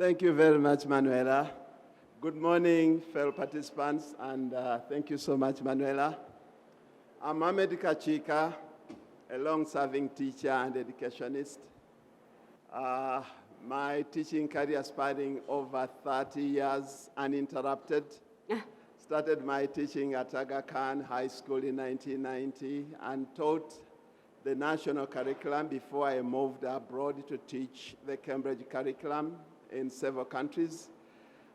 Thank you very much, Manuela. Good morning, fellow participants, and thank you so much, Manuela. I'm Ahmed Kachika, a long-serving teacher and educationist. My teaching career spanning over 30 years uninterrupted. Started my teaching at Aga Khan High School in 1990 and taught the national curriculum before I moved abroad to teach the Cambridge curriculum in several countries.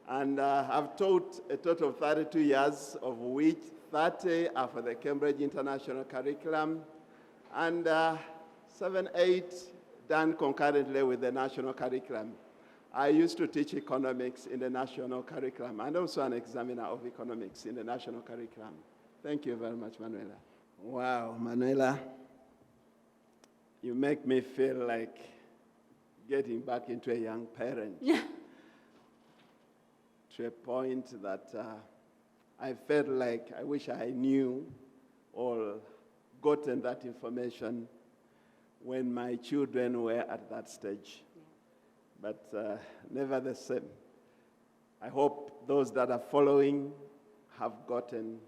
And I've taught a total of 32 years, of which 30 are for the Cambridge International Curriculum, and 7, 8 done concurrently with the national curriculum. I used to teach economics in the national curriculum, and also an examiner of economics in the national curriculum. Thank you very much, Manuela. Wow, Manuela, you make me feel like getting back into a young parent. To a point that I felt like I wish I knew or gotten that information when my children were at that stage. But never the same. I hope those that are following have gotten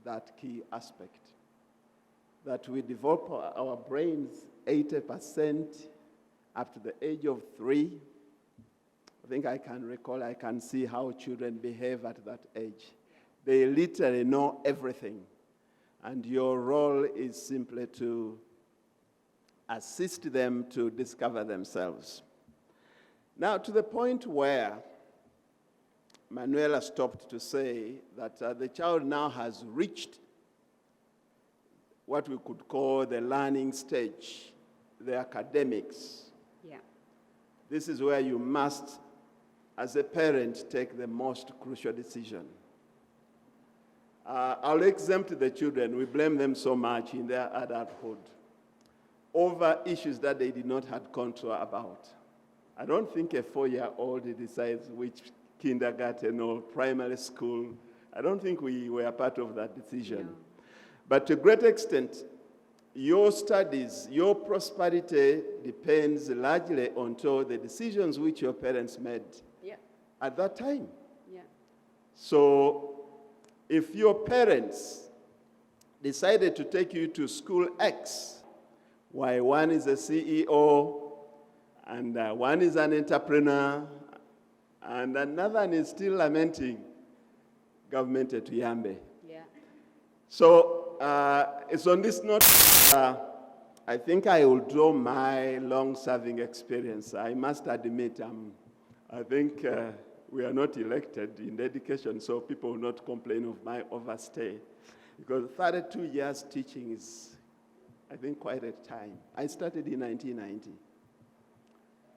that key aspect, that we develop our brains 80% up to the age of 3. I think I can recall, I can see how children behave at that age. They literally know everything. And your role is simply to assist them to discover themselves. Now, to the point where Manuela stopped to say that the child now has reached what we could call the learning stage, the academics. Yeah. This is where you must, as a parent, take the most crucial decision. I'll exempt the children. We blame them so much in their adulthood over issues that they did not have control about. I don't think a 4-year-old decides which kindergarten or primary school. I don't think we were part of that decision. No. But to a great extent, your studies, your prosperity depends largely on the decisions which your parents made at that time. Yeah. So if your parents decided to take you to school X, why one is a CEO, and one is an entrepreneur, and another is still lamenting government at Yambe. Yeah. So it's on this note, I think I will draw my long-serving experience. I must admit, I think we are not elected in education, so people will not complain of my overstay. Because 32 years teaching is, I think, quite a time. I started in 1990.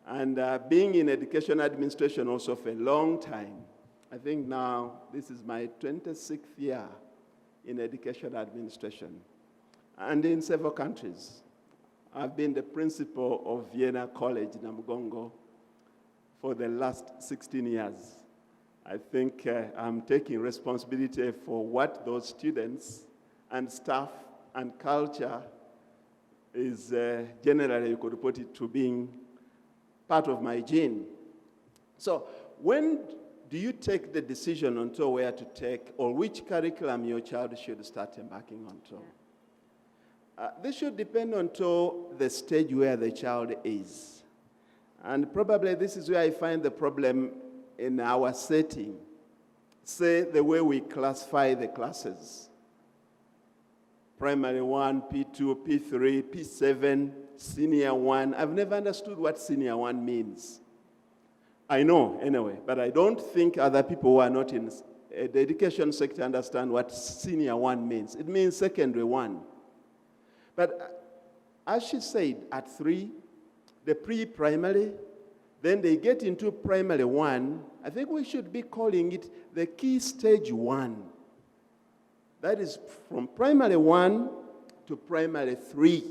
And being in education administration also for a long time, I think now this is my 26th year in education administration, and in several countries. I've been the principal of Vienna College, Namugongo, for the last 16 years. I think I'm taking responsibility for what those students and staff and culture is generally, you could put it, to being part of my gene. So when do you take the decision onto where to take or which curriculum your child should start embarking onto? This should depend onto the stage where the child is. And probably this is where I find the problem in our setting. Say the way we classify the classes. Primary 1, P2, P3, P7, Senior 1. I've never understood what Senior 1 means. I know, anyway, but I don't think other people who are not in the education sector understand what Senior 1 means. It means Secondary 1. But as she said, at 3, the pre-primary, then they get into Primary 1. I think we should be calling it the Key Stage 1. That is from Primary 1 to Primary 3.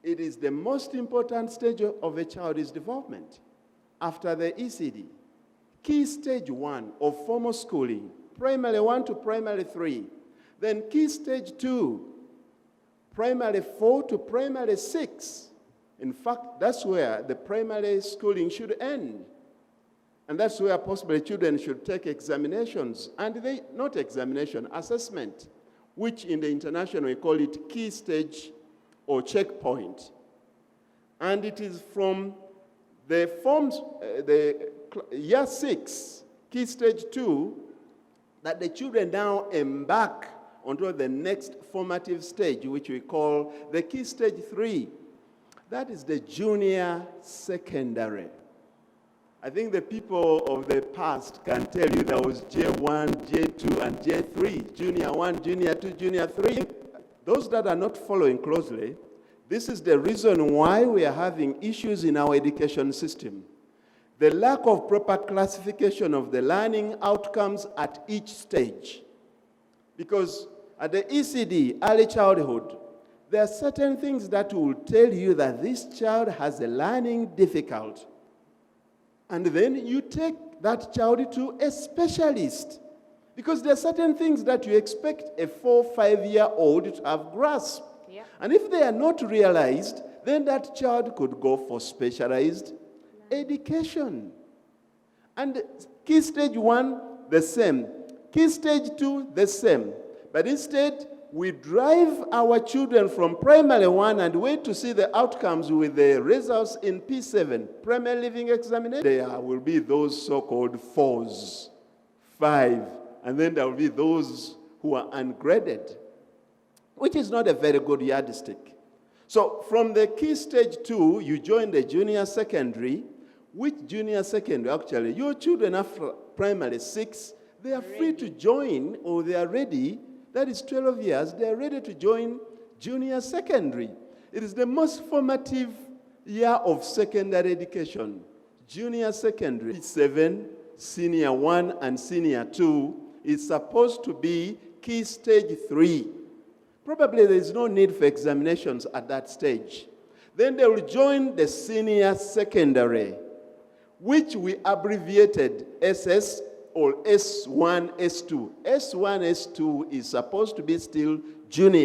It is the most important stage of a child's development after the ECD. Key Stage 1 of formal schooling, Primary 1 to Primary 3. Then Key Stage 2, Primary 4 to Primary 6. In fact, that's where the primary schooling should end. And that's where possibly children should take examinations, and assessment, which in the international we call it key stage or checkpoint. And it is from the year 6, key stage 2, that the children now embark onto the next formative stage, which we call the key stage 3. That is the junior secondary. I think the people of the past can tell you there was J1, J2, and J3, junior 1, junior 2, junior 3. Those that are not following closely, this is the reason why we are having issues in our education system. The lack of proper classification of the learning outcomes at each stage. Because at the ECD, early childhood, there are certain things that will tell you that this child has a learning difficulty. And then you take that child to a specialist. Because there are certain things that you expect a 4- or 5-year-old to have grasped. Yeah. And if they are not realized, then that child could go for specialized education. And key stage 1, the same. Key stage 2, the same. But instead, we drive our children from primary 1 and wait to see the outcomes with the results in P7, primary living examination. There will be those so-called 4s, 5, and then there will be those who are ungraded, which is not a very good yardstick. So from the key stage 2, you join the junior secondary. Which junior secondary, actually, your children after primary 6, they are free to join, or they are ready. That is 12 years, they are ready to join junior secondary. It is the most formative year of secondary education. Junior secondary, 7, senior 1, and senior 2 is supposed to be key stage 3. Probably there is no need for examinations at that stage. Then they will join the senior secondary, which we abbreviated SS or S1, S2. S1, S2 is supposed to be still junior.